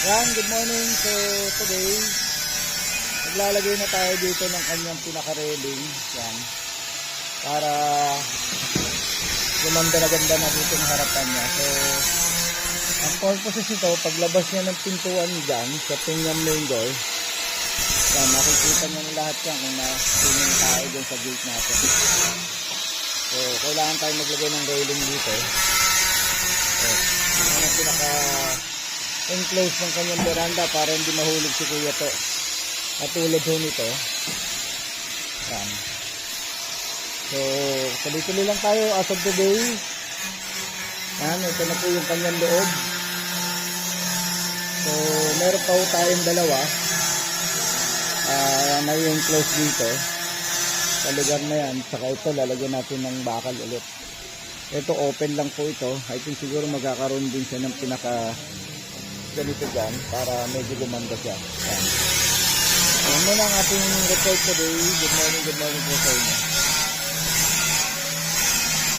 Yan, good morning. So today, naglalagay na tayo dito ng kanyang pinaka-railing. Yan. Para gumanda na dito ng harapan niya. So, ang purpose ito, paglabas niya ng pintuan dyan, sa pinyang main door, yan, makikita niya na lahat yan kung na-tingin tayo dyan sa gate natin. So, kailangan tayo maglagay ng railing dito. So, yan ang pinaka-enclose ng kanyang veranda para hindi mahulog si Kuya to. Katulad ho nito. Yan. So, tuloy-tuloy lang tayo as of today. Yan, ito na po yung kanyang loob. So, meron pa po tayong dalawa. Na yung close dito. Sa lugar na yan. Saka ito, lalagyan natin ng bakal ulit. Ito, open lang po ito. I think siguro magkakaroon din siya ng pinaka ganito dyan para medyo gumanda siya. Yan. Yan muna ang ating report today. Good morning po sa inyo.